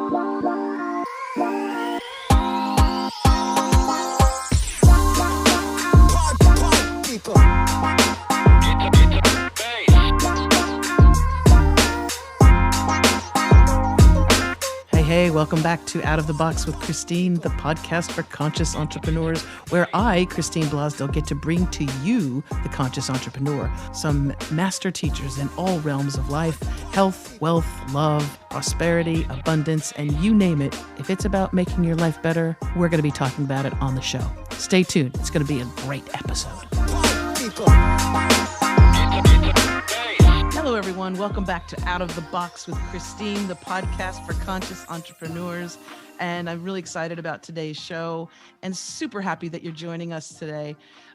Hey, welcome back to Out of the Box with Christine, the podcast for conscious entrepreneurs, where I, Christine Blasdell, get to bring to you, the conscious entrepreneur, some master teachers in all realms of life: health, wealth, love, prosperity, abundance, and you name it. If it's about making your life better, we're going to be talking about it on the show. Stay tuned. It's going to be a great episode. Hello, everyone. Welcome back to Out of the Box with Christine, the podcast for conscious entrepreneurs. And I'm really excited about today's show and super happy that you're joining us today.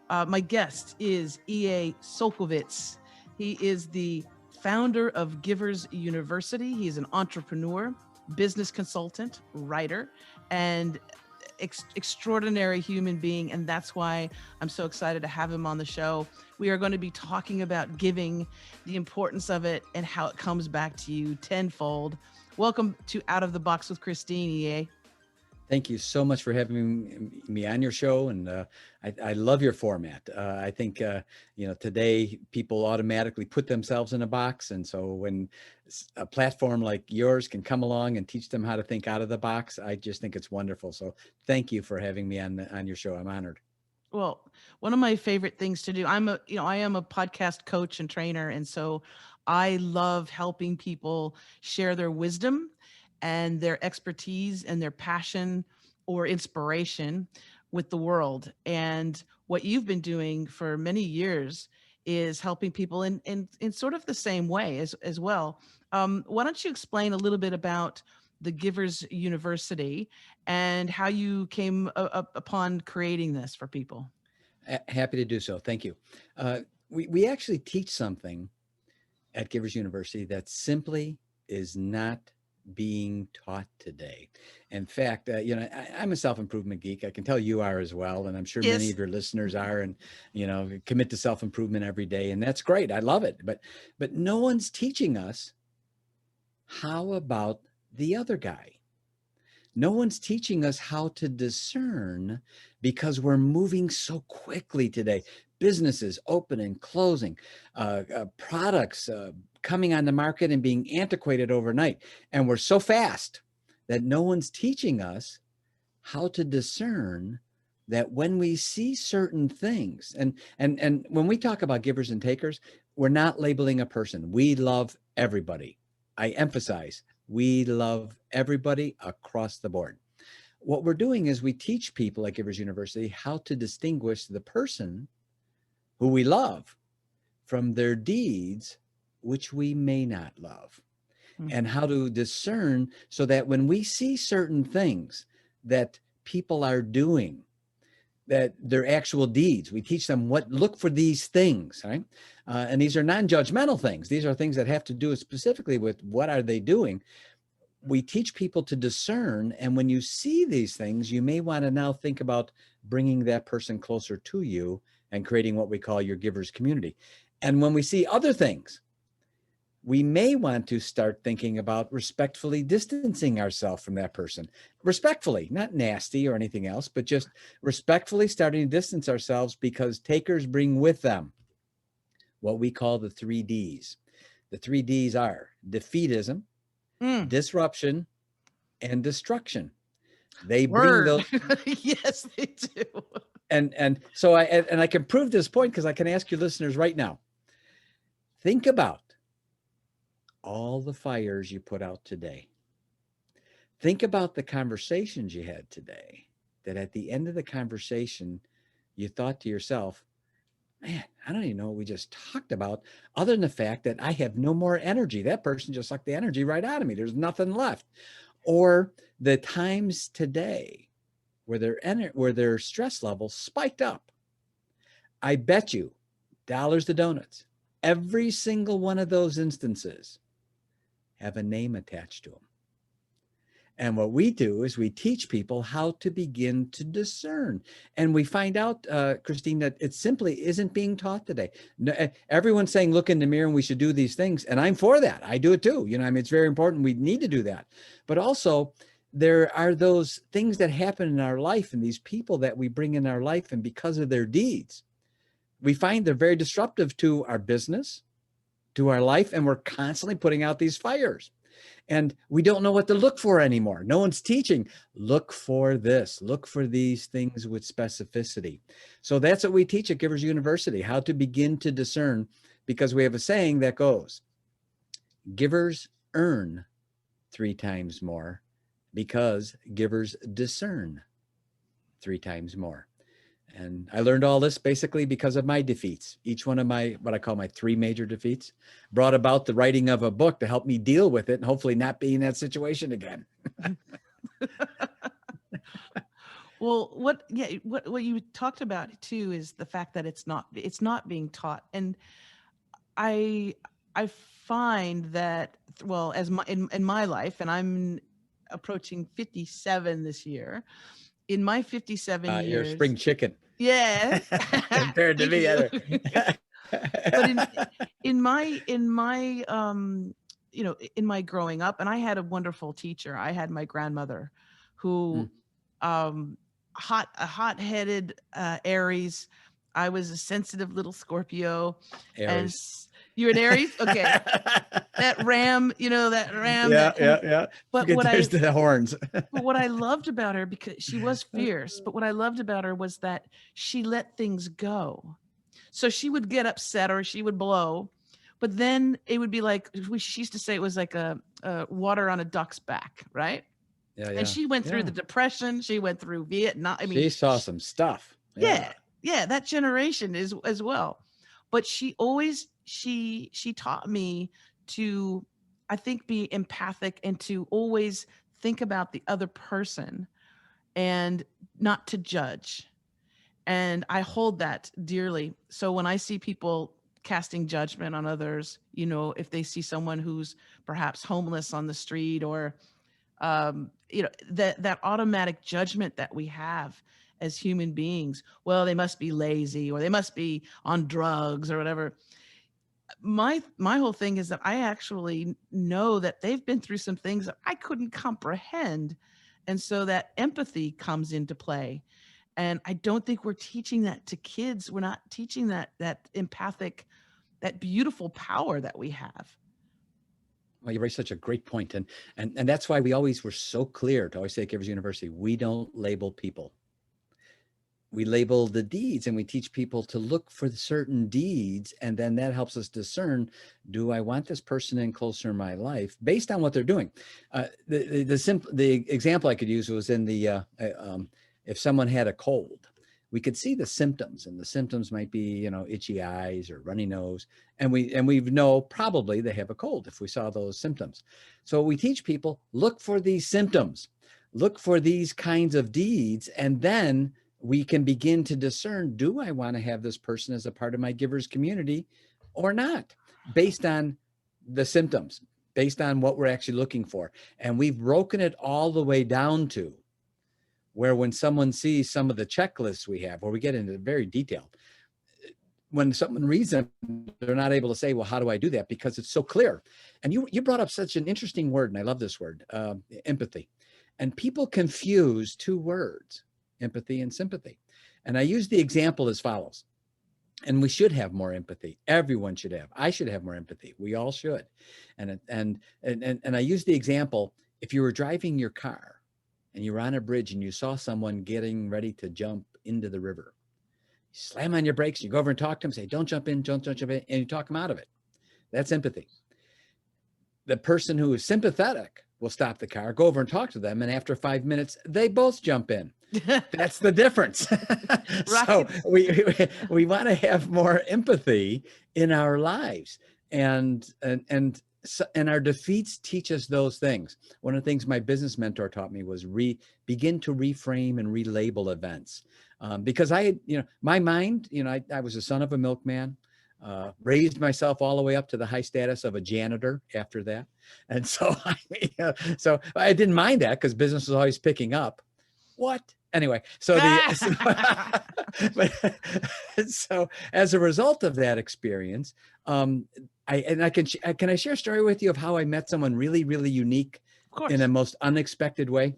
My guest is E.A. Csolkovits. He is the founder of Givers University. He's an entrepreneur, business consultant, writer, and extraordinary human being. And that's why I'm so excited to have him on the show. We are going to be talking about giving, the importance of it, and how it comes back to you tenfold. Welcome to Out of the Box with Christine, EA. Thank you so much for having me on your show. And I love your format. I think, today people automatically put themselves in a box. And so when a platform like yours can come along and teach them how to think out of the box, I just think it's wonderful. So thank you for having me on your show. I'm honored. Well, one of my favorite things to do, I am a podcast coach and trainer. And so I love helping people share their wisdom and their expertise and their passion or inspiration with the world. And what you've been doing for many years is helping people in sort of the same way as well. Why don't you explain a little bit about the Givers University and how you came upon creating this for people? Happy to do so. Thank you. We actually teach something at Givers University that simply is not being taught today. In fact, I'm a self-improvement geek. I can tell you are as well. And I'm sure Yes. many of your listeners are, and, commit to self-improvement every day. And that's great. I love it. But no one's teaching us, how about the other guy? No one's teaching us how to discern, because we're moving so quickly today. Businesses opening and closing, products coming on the market and being antiquated overnight. And we're so fast that no one's teaching us how to discern that when we see certain things, and when we talk about givers and takers, we're not labeling a person. We love everybody. I emphasize, we love everybody across the board. What we're doing is we teach people at Givers University how to distinguish the person who we love from their deeds, which we may not love, and how to discern so that when we see certain things that people are doing, that they're actual deeds, we teach them look for these things, right? And these are non-judgmental things. These are things that have to do specifically with what are they doing. We teach people to discern. And when you see these things, you may want to now think about bringing that person closer to you and creating what we call your givers community. And when we see other things, we may want to start thinking about respectfully distancing ourselves from that person. Respectfully, not nasty or anything else, but just respectfully starting to distance ourselves, because takers bring with them what we call the 3 Ds. The 3 Ds are defeatism, disruption, and destruction. They bring those. Yes, they do. And so I can prove this point because I can ask your listeners right now. Think about all the fires you put out today. Think about the conversations you had today, that at the end of the conversation, you thought to yourself, man, I don't even know what we just talked about, other than the fact that I have no more energy. That person just sucked the energy right out of me. There's nothing left. Or the times today where their stress levels spiked up. I bet you dollars to donuts, every single one of those instances have a name attached to them. And what we do is we teach people how to begin to discern. And we find out, Christine, that it simply isn't being taught today. Everyone's saying, look in the mirror and we should do these things. And I'm for that. I do it too. I mean, it's very important. We need to do that. But also, there are those things that happen in our life and these people that we bring in our life. And because of their deeds, we find they're very disruptive to our business, to our life. And we're constantly putting out these fires. And we don't know what to look for anymore. No one's teaching. Look for this. Look for these things with specificity. So that's what we teach at Givers University, how to begin to discern, because we have a saying that goes, givers earn 3 times more because givers discern 3 times more. And I learned all this basically because of my defeats. Each one of my, what I call my 3 major defeats, brought about the writing of a book to help me deal with it and hopefully not be in that situation again. Well, what you talked about too is the fact that it's not being taught. And I find that, well, as in my life, and I'm approaching 57 this year. In my 57 years, you're a spring chicken. Yes. Compared to me. But in my in my growing up, and I had a wonderful teacher. I had my grandmother who hot-headed Aries. I was a sensitive little Scorpio. Aries. And you're an Aries? Okay. that ram. Yeah. But there's the horns. But what I loved about her, because she was fierce, but what I loved about her was that she let things go. So she would get upset or she would blow, but then it would be like, she used to say it was like a water on a duck's back, right? Yeah. And she went through the Depression. She went through Vietnam. I mean, she saw some stuff. Yeah, that generation is as well. But she always, she taught me to, I think, be empathic and to always think about the other person and not to judge. And I hold that dearly. So when I see people casting judgment on others, if they see someone who's perhaps homeless on the street, or, that automatic judgment that we have as human beings, well, they must be lazy or they must be on drugs or whatever. My whole thing is that I actually know that they've been through some things that I couldn't comprehend. And so that empathy comes into play. And I don't think we're teaching that to kids. We're not teaching that empathic, that beautiful power that we have. Well, you raised such a great point. And that's why we always were so clear to always say at Givers University, we don't label people. We label the deeds, and we teach people to look for certain deeds. And then that helps us discern, do I want this person in closer in my life based on what they're doing? The example I could use was in the, if someone had a cold, we could see the symptoms, and the symptoms might be, itchy eyes or runny nose. And we know probably they have a cold if we saw those symptoms. So we teach people, look for these symptoms, look for these kinds of deeds, and then we can begin to discern, do I want to have this person as a part of my givers community or not, based on the symptoms, based on what we're actually looking for. And we've broken it all the way down to where when someone sees some of the checklists we have, where we get into very detailed, when someone reads them, they're not able to say, well, how do I do that? Because it's so clear. And you brought up such an interesting word, and I love this word, empathy. And people confuse 2 words, empathy and sympathy. And I use the example as follows. And we should have more empathy. Everyone should have. I should have more empathy. We all should. And I use the example, if you were driving your car and you were on a bridge and you saw someone getting ready to jump into the river, you slam on your brakes, you go over and talk to them, say, don't jump in, don't jump in, and you talk them out of it. That's empathy. The person who is sympathetic will stop the car, go over and talk to them, and after 5 minutes, they both jump in. That's the difference. Right. So we want to have more empathy in our lives, and our defeats teach us those things. One of the things my business mentor taught me was begin to reframe and relabel events, because my mind, I was a son of a milkman. raised myself all the way up to the high status of a janitor after that. And so, so I didn't mind that because business was always picking up. What? Anyway, so but, so as a result of that experience, can I share a story with you of how I met someone really, really unique Of in a course. most unexpected way?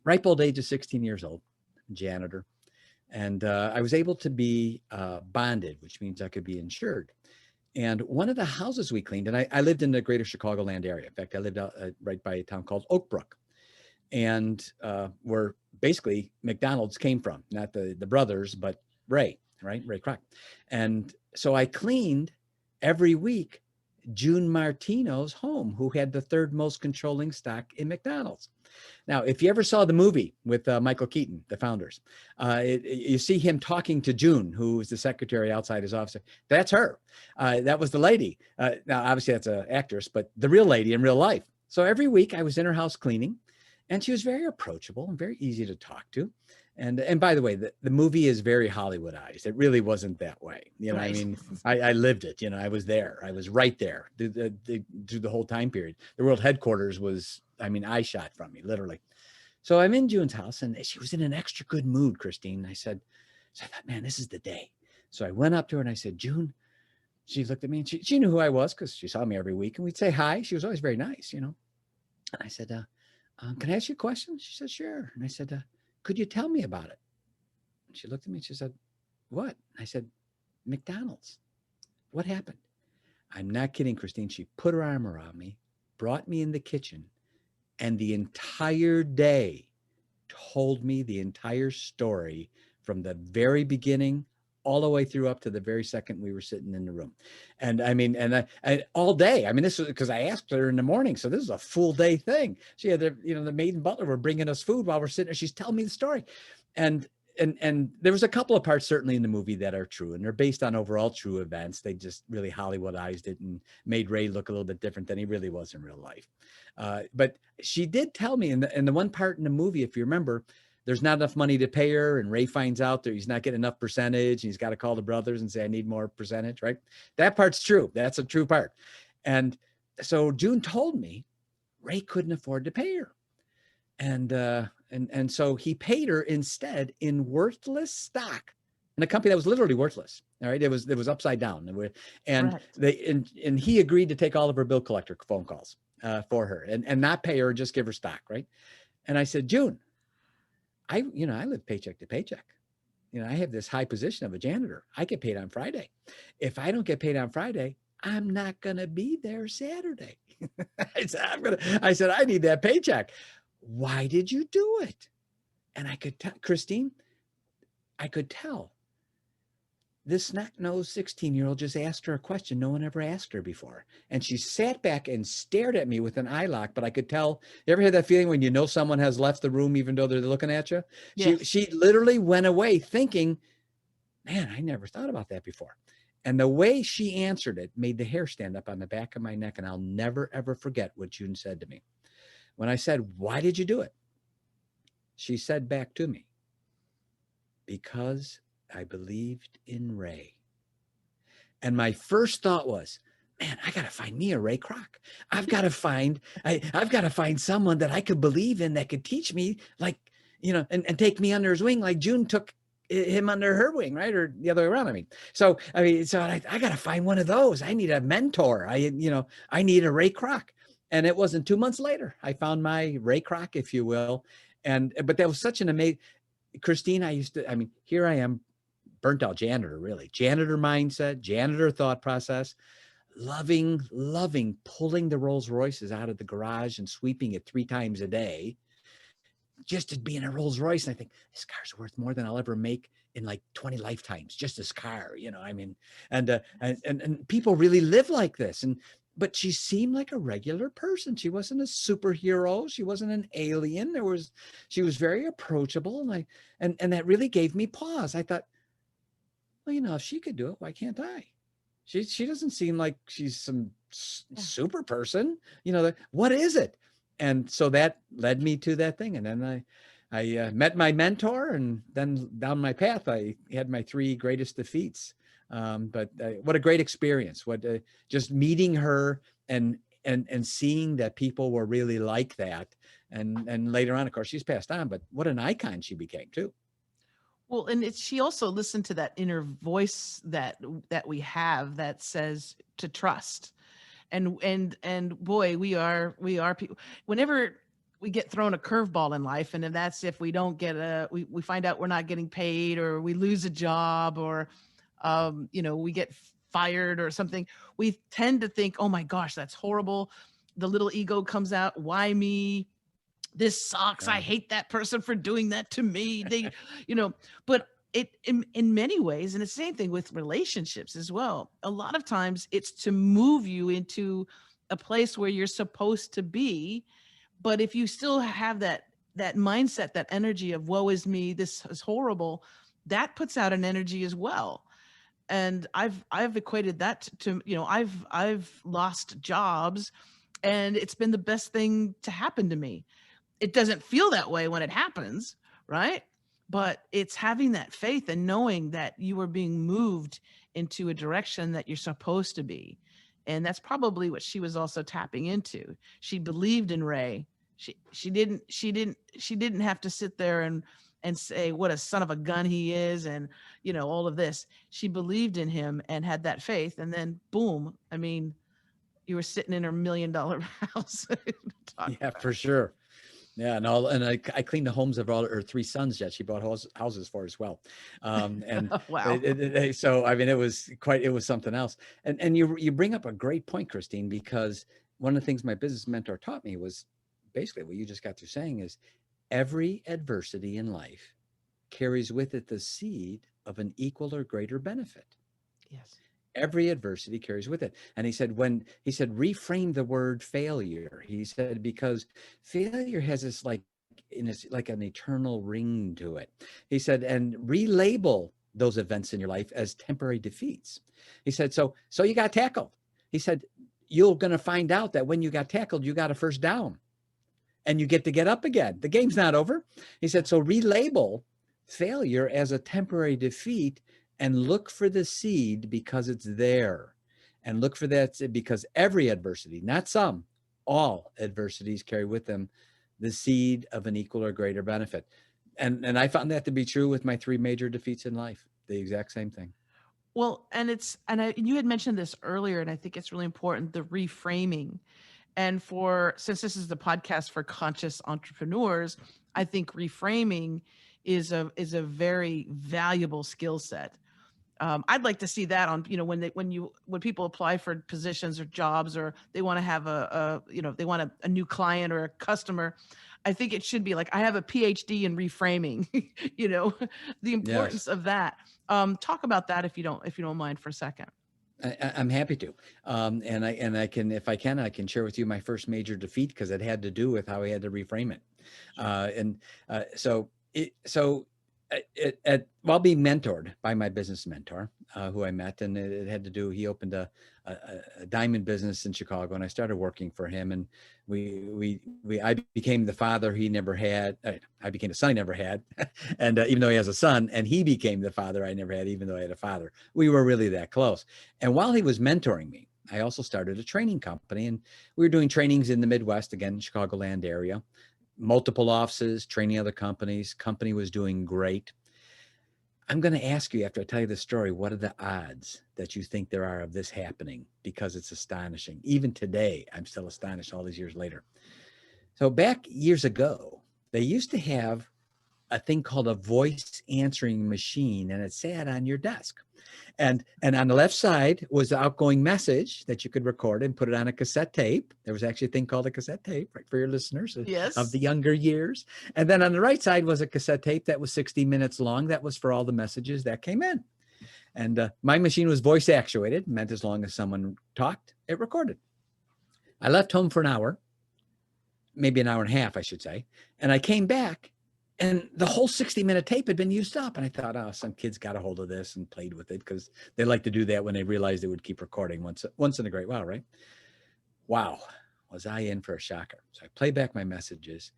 Ripe old age of 16 years old, janitor. And I was able to be bonded, which means I could be insured. And one of the houses we cleaned, and I lived in the greater Chicagoland area. In fact, I lived out right by a town called Oak Brook, and where basically McDonald's came from, not the brothers, but Ray, right? Ray Kroc. And so I cleaned every week June Martino's home, who had the third most controlling stock in McDonald's. Now, if you ever saw the movie with Michael Keaton, the founders, you see him talking to June, who is the secretary outside his office. That's her. That was the lady. Now, obviously, that's an actress, but the real lady in real life. So every week I was in her house cleaning, and she was very approachable and very easy to talk to. And by the way, the movie is very Hollywoodized. It really wasn't that way. You know, I Right. mean, I lived it. You know, I was there. I was right there through the whole time period. The world headquarters was, I mean, eye shot from me, literally. So I'm in June's house, and she was in an extra good mood, Christine. So I thought, man, this is the day. So I went up to her and I said, June. She looked at me and she knew who I was because she saw me every week, and we'd say hi. She was always very nice, you know. And I said, can I ask you a question? She said, sure. And I said, could you tell me about it? And she looked at me and she said, what? I said, McDonald's. What happened? I'm not kidding, Christine. She put her arm around me, brought me in the kitchen, and the entire day told me the entire story from the very beginning all the way through up to the very second we were sitting in the room. And I mean, I all day, I mean, this was because I asked her in the morning. So this is a full day thing. She had the maid and butler were bringing us food while we're sitting there. She's telling me the story. And there was a couple of parts certainly in the movie that are true, and they're based on overall true events. They just really Hollywoodized it and made Ray look a little bit different than he really was in real life. But she did tell me in the one part in the movie, if you remember, there's not enough money to pay her, and Ray finds out that he's not getting enough percentage, and he's got to call the brothers and say, I need more percentage, right? That part's true. That's a true part. And so June told me Ray couldn't afford to pay her. And so he paid her instead in worthless stock in a company that was literally worthless. All right. It was upside down. And Correct. and he agreed to take all of her bill collector phone calls for her and not pay her, just give her stock. Right. And I said, June, I live paycheck to paycheck. I have this high position of a janitor. I get paid on Friday. If I don't get paid on Friday, I'm not going to be there Saturday. I said, I need that paycheck. Why did you do it? And I could tell, Christine, I could tell this snot-nosed 16-year-old just asked her a question no one ever asked her before. And she sat back and stared at me with an eye lock, but I could tell. You ever had that feeling when you know someone has left the room even though they're looking at you? Yes. She literally went away thinking, man, I never thought about that before. And the way she answered it made the hair stand up on the back of my neck. And I'll never, ever forget what June said to me. When I said, why did you do it? She said back to me, because I believed in Ray. And my first thought was, man, I got to find me a Ray Kroc. I've got to find someone that I could believe in that could teach me, like, and take me under his wing, like June took him under her wing, right? Or the other way around. So I got to find one of those. I need a mentor. I need a Ray Kroc. And it wasn't 2 months later, I found my Ray Kroc, if you will. But that was such an amazing, Christine, here I am, burnt out janitor, really. Janitor mindset, janitor thought process, loving pulling the Rolls Royces out of the garage and sweeping it 3 times a day, just to be in a Rolls Royce. And I think this car's worth more than I'll ever make in like 20 lifetimes, just this car, and people really live like this. But she seemed like a regular person. She wasn't a superhero. She wasn't an alien. She was very approachable. And that really gave me pause. I thought, well, if she could do it, why can't I? She doesn't seem like she's some super person. What is it? And so that led me to that thing. And then I met my mentor, and then down my path, I had my 3 greatest defeats But what a great experience. What just meeting her and seeing that people were really like that. And later on, of course, she's passed on, but what an icon she became too. Well, and she also listened to that inner voice that we have that says to trust. And boy, we are people. Whenever we get thrown a curveball in life, and if that's if we don't get we find out we're not getting paid, or we lose a job, or we get fired or something, we tend to think, oh my gosh, that's horrible. The little ego comes out. Why me? This sucks. I Yeah. hate that person for doing that to me. You know, but in many ways, and the same thing with relationships as well. A lot of times it's to move you into a place where you're supposed to be. But if you still have that mindset, that energy of woe is me, this is horrible, that puts out an energy as well. And I've equated that to, I've lost jobs, and it's been the best thing to happen to me. It doesn't feel that way when it happens, right? But it's having that faith and knowing that you are being moved into a direction that you're supposed to be. And that's probably what she was also tapping into. She believed in Ray. She didn't have to sit there and say what a son of a gun he is, and all of this. She believed in him and had that faith, and then boom, I mean, you were sitting in her $1 million house. Talk Yeah, about. for sure. Yeah, and I cleaned the homes of all her three sons that she bought houses for as well. And Wow. so I mean, it was something else. And you bring up a great point, Christine, because one of the things my business mentor taught me was basically what you just got through saying is every adversity in life carries with it the seed of an equal or greater benefit. Yes. Every adversity carries with it. And he said reframe the word failure. He said because failure has this like an eternal ring to it. He said, and relabel those events in your life as temporary defeats. He said, so you got tackled. He said, you're going to find out that when you got tackled, you got a first down and you get up again. The game's not over. He said, so relabel failure as a temporary defeat and look for the seed because it's there. And look for that because every adversity, not some, all adversities carry with them the seed of an equal or greater benefit. And I found that to be true with my three major defeats in life. The exact same thing. Well, and you had mentioned this earlier, and I think it's really important, the reframing. And since this is the podcast for conscious entrepreneurs, I think reframing is a very valuable skill set. I'd like to see that on, when people apply for positions or jobs, or they want to have they want a new client or a customer. I think it should be like, I have a PhD in reframing. you know, the Yes. importance of that. Talk about that if you don't mind for a second. I'm happy to, and I can, if I can, I can share with you my first major defeat because it had to do with how I had to reframe it, Sure. and while being mentored by my business mentor, who I met, and it had to do. He opened a diamond business in Chicago, and I started working for him, and I became the father he never had. I became the son he never had, and even though he has a son, and he became the father I never had, even though I had a father. We were really that close. And while he was mentoring me, I also started a training company, and we were doing trainings in the Midwest, again, Chicagoland area, multiple offices, training other companies. Company was doing great. I'm going to ask you after I tell you this story, what are the odds that you think there are of this happening? Because it's astonishing. Even today, I'm still astonished all these years later. So back years ago, they used to have a thing called a voice answering machine, and it sat on your desk. And on the left side was the outgoing message that you could record and put it on a cassette tape. There was actually a thing called a cassette tape, right, for your listeners of Yes. the younger years. And then on the right side was a cassette tape that was 60 minutes long. That was for all the messages that came in. And my machine was voice actuated, meant as long as someone talked, it recorded. I left home for an hour, maybe an hour and a half, I should say. And I came back and the whole 60-minute tape had been used up. And I thought, oh, some kids got a hold of this and played with it because they like to do that when they realized they would keep recording once in a great while, right? Wow, was I in for a shocker. So I play back my messages,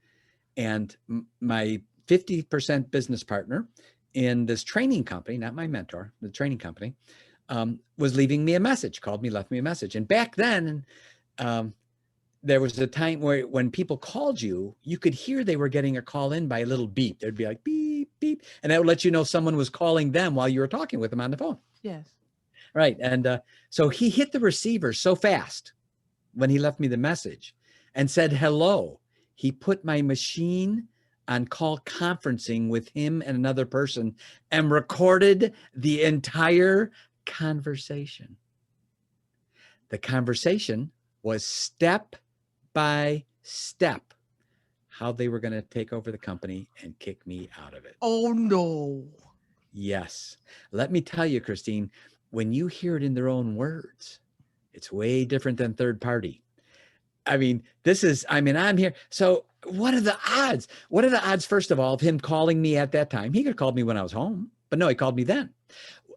and my 50% business partner in this training company, not my mentor, the training company, was leaving me a message, called me, left me a message. And back then, um, there was a time where when people called you, you could hear they were getting a call in by a little beep. There'd be like beep, beep. And that would let you know someone was calling them while you were talking with them on the phone. Yes. Right. And so he hit the receiver so fast when he left me the message and said hello. He put my machine on call conferencing with him and another person and recorded the entire conversation. The conversation was step by step how they were going to take over the company and kick me out of it. Oh, no. Yes. Let me tell you, Christine, when you hear it in their own words, it's way different than third party. I mean, I'm here. So what are the odds? What are the odds, first of all, of him calling me at that time? He could have called me when I was home, but no, he called me then.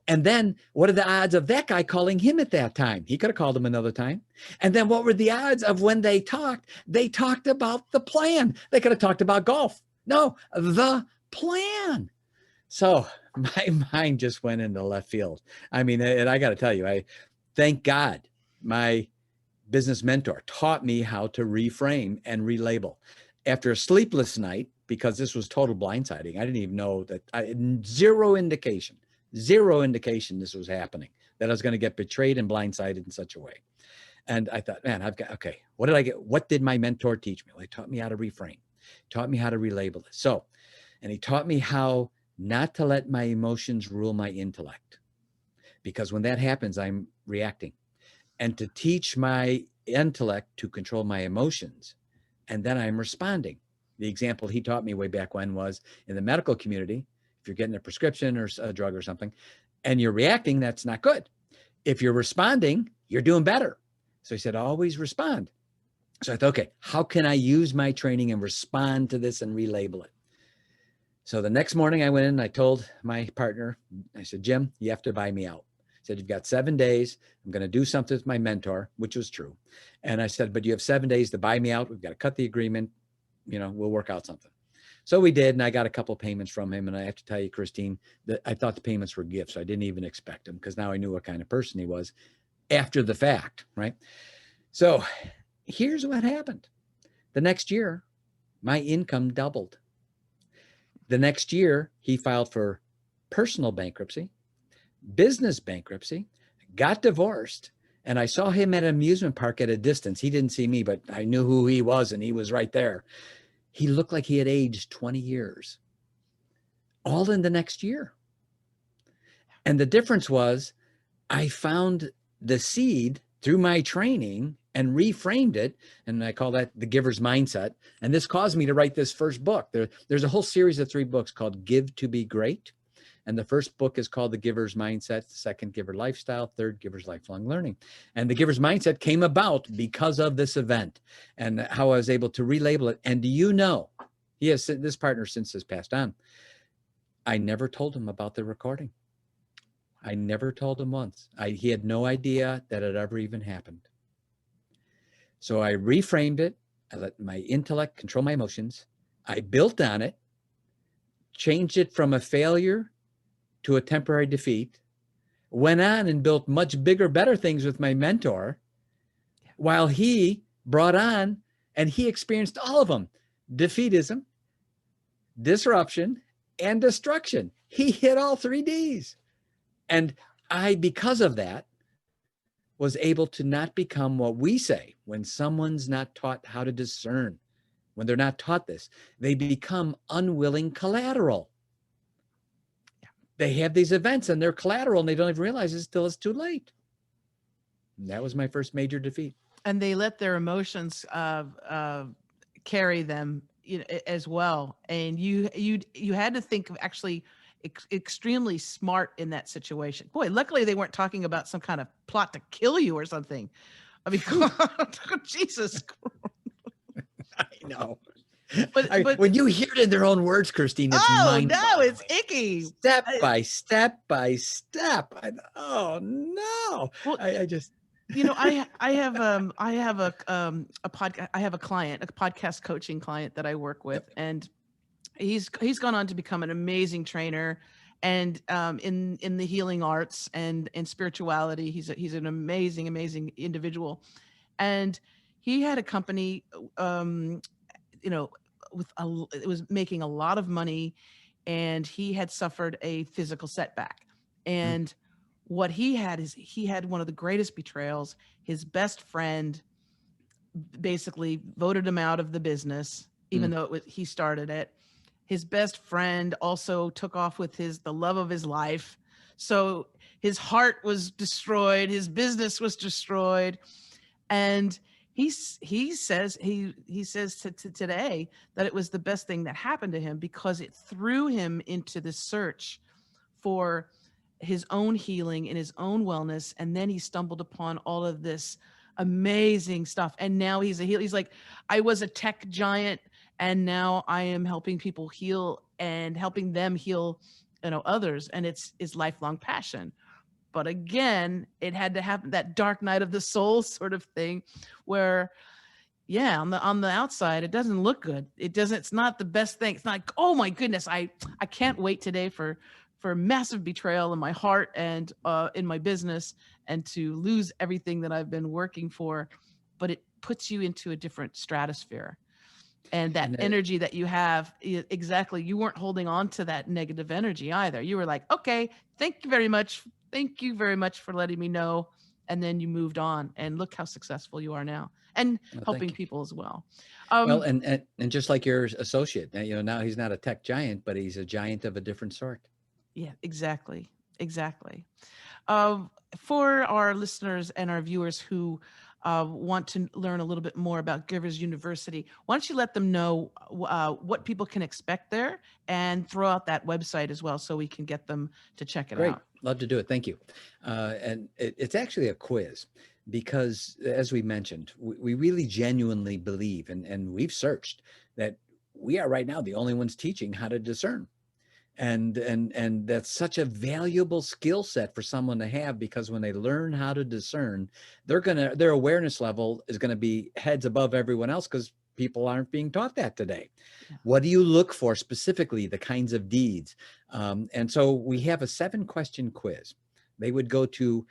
And then what are the odds of that guy calling him at that time? He could have called him another time. And then what were the odds of when they talked? They talked about the plan. They could have talked about golf. No, the plan. So my mind just went into left field. I mean, and I got to tell you, I thank God my business mentor taught me how to reframe and relabel. After a sleepless night, because this was total blindsiding, I didn't even know that zero indication this was happening, that I was going to get betrayed and blindsided in such a way. And I thought, man, okay, what did I get? What did my mentor teach me? Well, he taught me how to reframe, taught me how to relabel it. So, and he taught me how not to let my emotions rule my intellect, because when that happens, I'm reacting. And to teach my intellect to control my emotions, and then I'm responding. The example he taught me way back when was in the medical community. If you're getting a prescription or a drug or something and you're reacting, that's not good. If you're responding, you're doing better. So he said, always respond. So I thought, okay, how can I use my training and respond to this and relabel it? So the next morning I went in and I told my partner, I said, Jim, you have to buy me out. I said, you've got 7 days. I'm going to do something with my mentor, which was true. And I said, but you have 7 days to buy me out. We've got to cut the agreement. We'll work out something. So we did, and I got a couple of payments from him. And I have to tell you, Christine, that I thought the payments were gifts. I didn't even expect them because now I knew what kind of person he was after the fact, right? So here's what happened. The next year, my income doubled. The next year, he filed for personal bankruptcy, business bankruptcy, got divorced, and I saw him at an amusement park at a distance. He didn't see me, but I knew who he was, and he was right there. He looked like he had aged 20 years, all in the next year. And the difference was I found the seed through my training and reframed it. And I call that the giver's mindset. And this caused me to write this first book. There's a whole series of 3 books called Give to Be Great. And the first book is called The Giver's Mindset, the second, Giver Lifestyle, third, Giver's Lifelong Learning. And the Giver's Mindset came about because of this event and how I was able to relabel it. And do you know, he has this partner since has passed on. I never told him about the recording. I never told him once. He had no idea that it ever even happened. So I reframed it. I let my intellect control my emotions. I built on it, changed it from a failure to a temporary defeat, went on and built much bigger, better things with my mentor, while he brought on, and he experienced all of them: defeatism, disruption, and destruction. He hit all 3 Ds. And I, because of that, was able to not become what we say when someone's not taught how to discern. When they're not taught this, they become unwilling collateral. They have these events and they're collateral and they don't even realize it until it's too late. And that was my first major defeat. And they let their emotions carry them, as well. And you had to think of actually extremely smart in that situation. Boy, luckily they weren't talking about some kind of plot to kill you or something. I mean, Jesus. I know. But when you hear it in their own words, Christine, it's no, it's icky. Step by step by step. Oh no! Well, I just. I have a podcast. I have a client, a podcast coaching client that I work with, and he's gone on to become an amazing trainer. and in the healing arts and in spirituality. He's an amazing, amazing individual, and he had a company, um, you know, it was making a lot of money, and he had suffered a physical setback. Mm, And what he had is he had one of the greatest betrayals. His best friend basically voted him out of the business, even mm. though he started it. His best friend also took off with the love of his life. So his heart was destroyed, his business was destroyed, and he says to today that it was the best thing that happened to him because it threw him into the search for his own healing and his own wellness. And then he stumbled upon all of this amazing stuff. And now he's a healer. He's like, I was a tech giant, and now I am helping people heal and helping them heal, others. And it's his lifelong passion. But again, it had to happen, that dark night of the soul sort of thing, where yeah, on the outside it doesn't look good. It's not the best thing. It's not like, oh my goodness, I can't wait today for massive betrayal in my heart and in my business, and to lose everything that I've been working for. But it puts you into a different stratosphere, and that And energy that you have, exactly, you weren't holding on to that negative energy either. You were like, okay, thank you very much for letting me know, and then you moved on, and look how successful you are now, and well, helping thank you. people as well. Well, um and just like your associate, now he's not a tech giant, but he's a giant of a different sort. yeah, exactly, exactly. uh, for our listeners and our viewers who want to learn a little bit more about Givers University, why don't you let them know what people can expect there, and throw out that website as well so we can get them to check it Great. out. Love to do it. Thank you. And it's actually a quiz because, as we mentioned, we really genuinely believe, and we've searched that we are right now the only ones teaching how to discern. And that's such a valuable skill set for someone to have, because when they learn how to discern, their awareness level is going to be heads above everyone else, because people aren't being taught that today. Yeah. What do you look for specifically? The kinds of deeds. And so we have a 7-question quiz. They would go to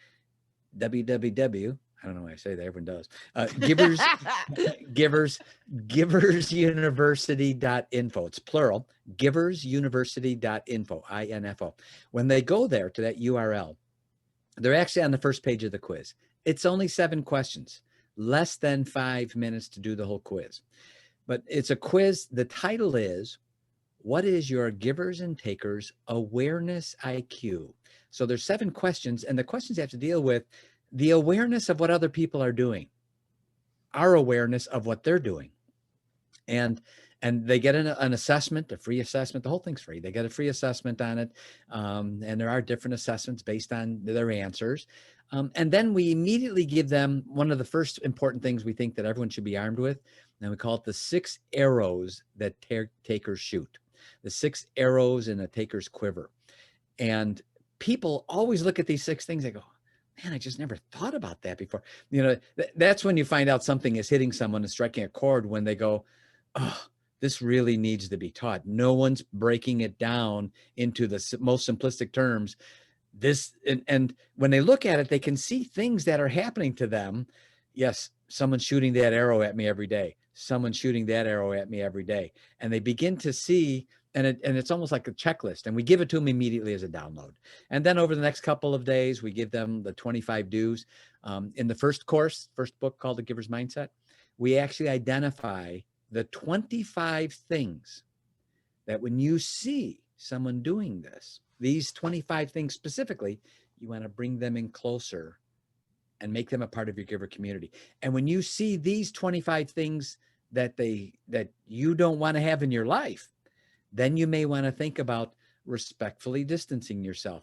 www. I don't know why I say that. Everyone does. Givers, givers, giversuniversity.info. It's plural. Giversuniversity.info. INFO. When they go there to that URL, they're actually on the first page of the quiz. It's only 7 questions, less than 5 minutes to do the whole quiz. But it's a quiz. The title is, what is your givers and takers awareness IQ? So there's 7 questions, and the questions have to deal with the awareness of what other people are doing, our awareness of what they're doing. And they get an assessment, a free assessment. The whole thing's free. They get a free assessment on it. And there are different assessments based on their answers. And then we immediately give them one of the first important things we think that everyone should be armed with. And we call it the 6 arrows that takers shoot. The 6 arrows in a taker's quiver. And people always look at these 6 things. They go, man, I just never thought about that before. That's when you find out something is hitting someone and striking a chord, when they go, oh, this really needs to be taught. No one's breaking it down into the most simplistic terms. And when they look at it, they can see things that are happening to them. Yes, someone's shooting that arrow at me every day. Someone's shooting that arrow at me every day. And they begin to see, and it's almost like a checklist, and we give it to them immediately as a download. And then over the next couple of days, we give them the 25 do's. In the first book called The Giver's Mindset, we actually identify the 25 things that when you see someone doing this, these 25 things specifically, you want to bring them in closer and make them a part of your giver community. And when you see these 25 things that you don't want to have in your life, then you may want to think about respectfully distancing yourself.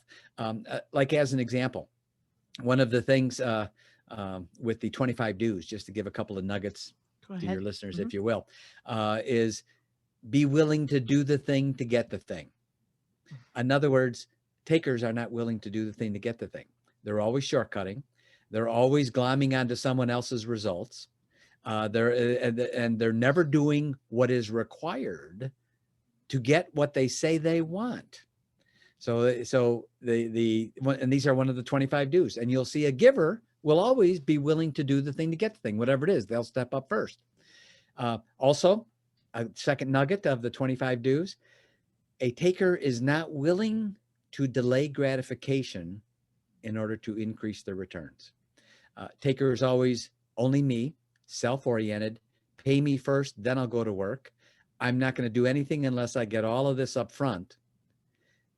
Like as an example, one of the things with the 25 do's, just to give a couple of nuggets Go to ahead. your listeners, Mhm. if you will, is be willing to do the thing to get the thing. In other words, takers are not willing to do the thing to get the thing. They're always shortcutting. They're always glomming onto someone else's results. They're never doing what is required to get what they say they want. So and these are one of the 25 do's. And you'll see a giver will always be willing to do the thing to get the thing, whatever it is. They'll step up first. Also, a second nugget of the 25 do's: a taker is not willing to delay gratification in order to increase their returns. Taker is always only me, self-oriented, pay me first, then I'll go to work. I'm not going to do anything unless I get all of this up front.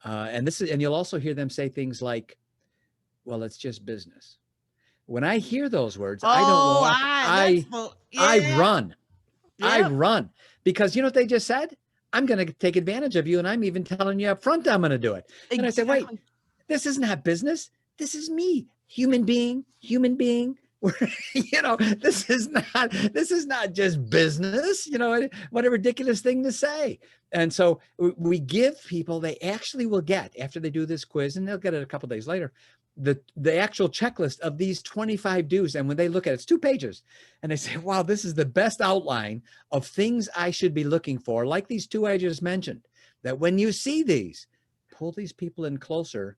And you'll also hear them say things like, well, it's just business. When I hear those words, I don't Oh, walk, that's the I yeah. run. I Yep. run, because you know what they just said? I'm going to take advantage of you. And I'm even telling you up front, I'm going to do it. And I say, wait, Exactly. this is not business. This is me, human being, human being. This is not just business, what a ridiculous thing to say. And so we give people, they actually will get, after they do this quiz, and they'll get it a couple days later, the actual checklist of these 25 do's. And when they look at it, it's 2 pages, and they say, wow, this is the best outline of things I should be looking for, like these 2 I just mentioned, that when you see these, pull these people in closer.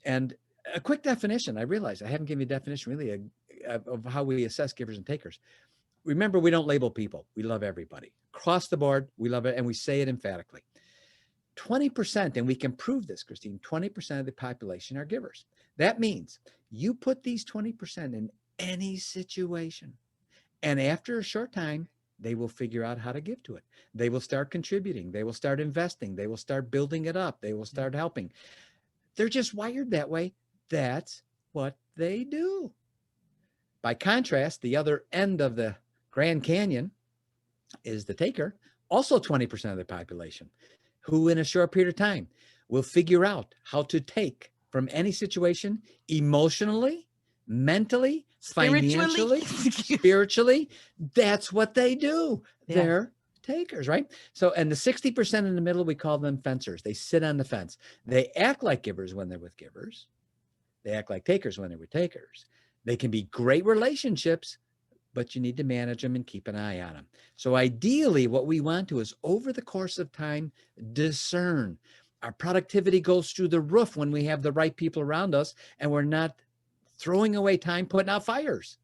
And a quick definition, I realize I haven't given you a definition really of how we assess givers and takers. Remember, we don't label people. We love everybody. Across the board, we love it, and we say it emphatically. 20%, and we can prove this, Christine, 20% of the population are givers. That means you put these 20% in any situation, and after a short time, they will figure out how to give to it. They will start contributing. They will start investing. They will start building it up. They will start helping. They're just wired that way. That's what they do. By contrast, the other end of the Grand Canyon is the taker, also 20% of the population, who in a short period of time will figure out how to take from any situation emotionally, mentally, Spiritually. financially, spiritually. That's what they do. Yeah. They're takers, right? So, and the 60% in the middle, we call them fencers. They sit on the fence. They act like givers when they're with givers. They act like takers when they're with takers. They can be great relationships, but you need to manage them and keep an eye on them. So ideally, what we want to is, over the course of time, discern. Our productivity goes through the roof when we have the right people around us, and we're not throwing away time putting out fires.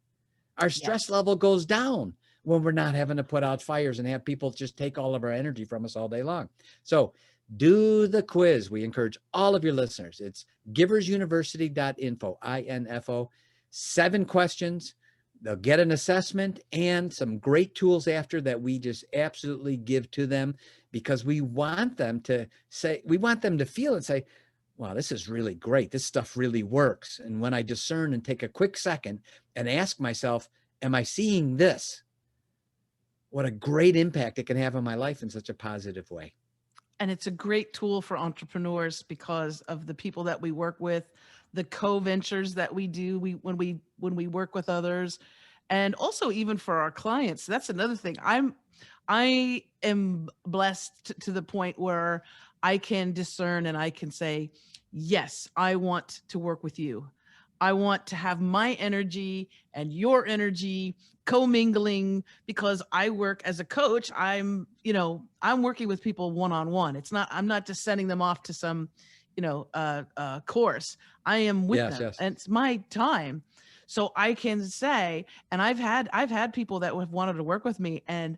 Our stress Yes. level goes down when we're not having to put out fires and have people just take all of our energy from us all day long. So do the quiz. We encourage all of your listeners. It's giversuniversity.info, INFO. 7 questions. They'll get an assessment and some great tools after that we just absolutely give to them, because we want them to feel and say, wow, this is really great. This stuff really works. And when I discern and take a quick second and ask myself, am I seeing this? What a great impact it can have on my life in such a positive way. And it's a great tool for entrepreneurs because of the people that we work with, the co-ventures that we do, when we work with others, and also even for our clients. That's another thing. I am blessed to the point where I can discern and I can say, yes, I want to work with you. I want to have my energy and your energy commingling, because I work as a coach. I'm working with people one on one. I'm not just sending them off to some, course. I am with Yes, them, yes. and it's my time. So I can say, and I've had people that have wanted to work with me, and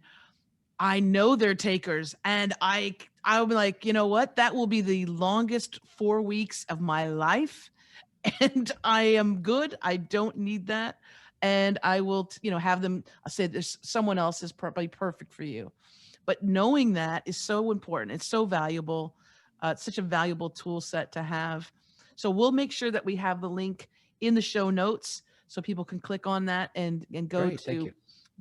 I know they're takers, and I'll be like, you know what? That will be the longest 4 weeks of my life, and I am good. I don't need that. And I will, have them say there's someone else is probably perfect for you. But knowing that is so important. It's so valuable. It's such a valuable tool set to have. So we'll make sure that we have the link in the show notes so people can click on that and go Great. Thank to you.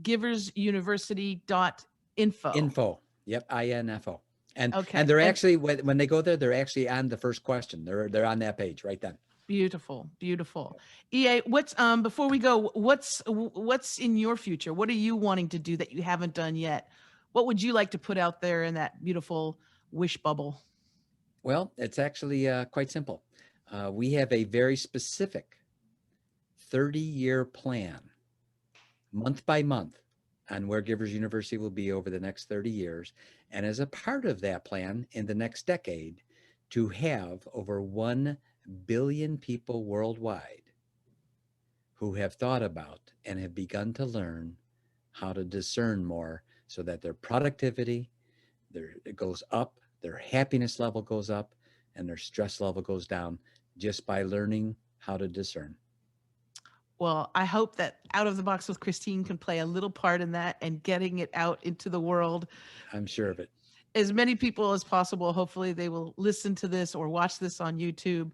giversuniversity.info. Info. Yep. INFO. And Okay. they're And actually, when they go there, they're actually on the first question. They're on that page right then. beautiful, beautiful. EA, what's before we go, what's in your future? What are you wanting to do that you haven't done yet? What would you like to put out there in that beautiful wish bubble? Well, it's actually quite simple. We have a very specific 30-year plan, month by month, on where Givers University will be over the next 30 years. And as a part of that plan in the next decade, to have over 1 billion people worldwide who have thought about and have begun to learn how to discern more so that their productivity it goes up, their happiness level goes up, and their stress level goes down just by learning how to discern. Well, I hope that Out of the Box with Christine can play a little part in that and getting it out into the world. I'm sure of it. As many people as possible. Hopefully, they will listen to this or watch this on YouTube.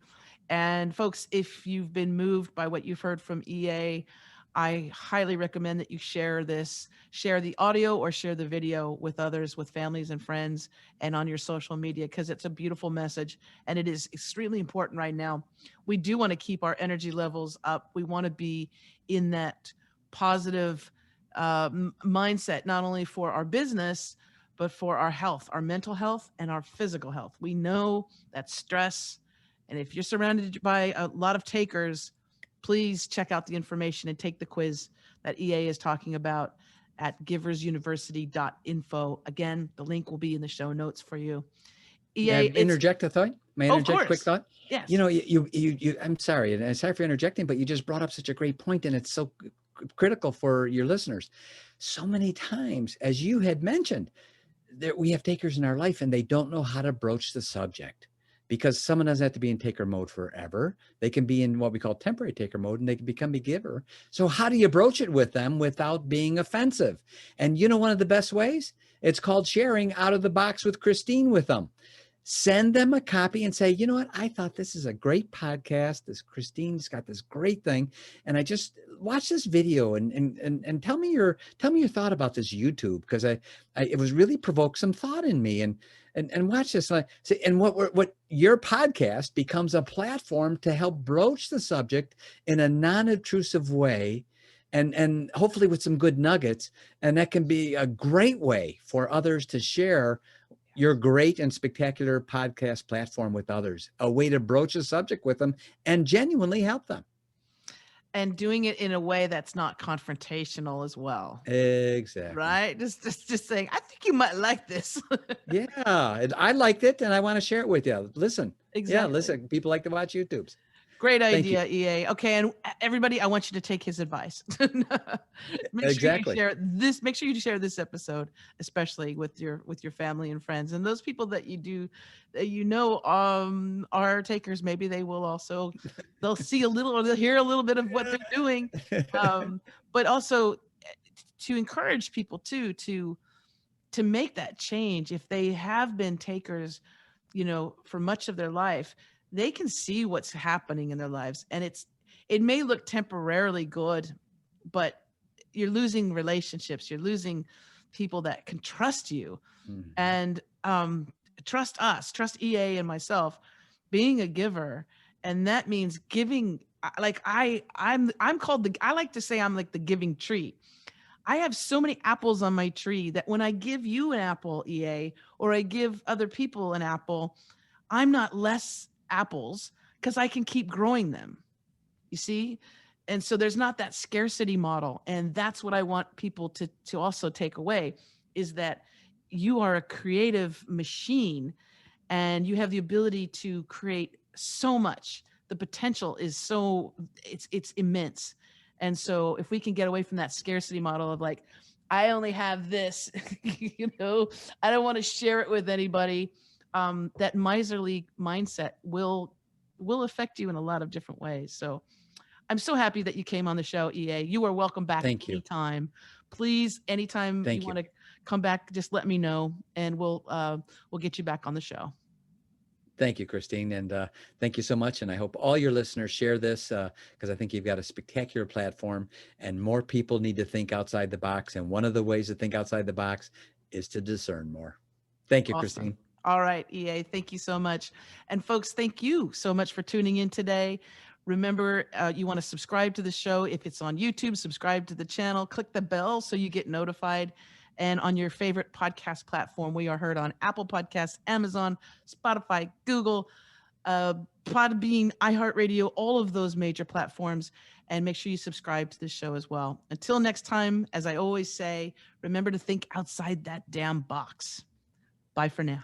And folks, if you've been moved by what you've heard from EA, I highly recommend that you share this, share the audio or share the video with others, with families and friends, and on your social media, because it's a beautiful message and it is extremely important right now. We do want to keep our energy levels up. We want to be in that positive mindset, not only for our business, but for our health, our mental health, and our physical health. We know that stress, and if you're surrounded by a lot of takers, please check out the information and take the quiz that EA is talking about at giversuniversity.info. Again, the link will be in the show notes for you. May I EA, it's, interject a thought? May I oh, of interject a quick course. thought? You Yes. know, I'm sorry, and sorry for interjecting, but you just brought up such a great point, and it's so critical for your listeners. So many times, as you had mentioned, we have takers in our life, and they don't know how to broach the subject because someone doesn't have to be in taker mode forever. They can be in what we call temporary taker mode, and they can become a giver. So how do you broach it with them without being offensive? And you know, one of the best ways, it's called sharing Out of the Box with Christine with them. Send them a copy and say, you know what, I thought this is a great podcast. This Christine's got this great thing, and I just watch this video and tell me your thought about this YouTube, because I it was really provoked some thought in me, and watch this. And what your podcast becomes a platform to help broach the subject in a non-obtrusive way, and hopefully with some good nuggets, and that can be a great way for others to share your great and spectacular podcast platform with others, a way to broach a subject with them and genuinely help them. And doing it in a way that's not confrontational as well. Exactly. Right? Just saying, I think you might like this. Yeah, I liked it, and I want to share it with you. Listen, yeah, Exactly. listen. People like to watch YouTubes. Great Thank you. idea, EA. Okay, and everybody, I want you to take his advice. Make sure you Exactly. share this. Make sure you share this episode, especially with your family and friends, and those people that you do, that you know, are takers. Maybe they will also, they'll see a little or they'll hear a little bit of what they're doing, but also to encourage people too to make that change if they have been takers, for much of their life. They can see what's happening in their lives, and it may look temporarily good, but you're losing relationships, you're losing people that can trust you. Mhm. And trust us, trust EA and myself, being a giver. And that means giving, like I'm called the, I like to say I'm like the giving tree. I have so many apples on my tree that when I give you an apple, EA, or I give other people an apple, I'm not less apples because I can keep growing them. You see? And so there's not that scarcity model. And that's what I want people to also take away, is that you are a creative machine and you have the ability to create so much. The potential is so, it's immense. And so if we can get away from that scarcity model of like, I only have this, I don't want to share it with anybody. That miserly mindset will affect you in a lot of different ways. So I'm so happy that you came on the show, EA. You are welcome back Thank you. anytime. Please, anytime you Thank you. want to come back, just let me know, and we'll get you back on the show. Thank you, Christine. And thank you so much. And I hope all your listeners share this, because I think you've got a spectacular platform, and more people need to think outside the box. And one of the ways to think outside the box is to discern more. Thank you, Awesome. Christine. All right, EA, thank you so much. And folks, thank you so much for tuning in today. Remember, you want to subscribe to the show. If it's on YouTube, subscribe to the channel, click the bell so you get notified. And on your favorite podcast platform, we are heard on Apple Podcasts, Amazon, Spotify, Google, Podbean, iHeartRadio, all of those major platforms. And make sure you subscribe to the show as well. Until next time, as I always say, remember to think outside that damn box. Bye for now.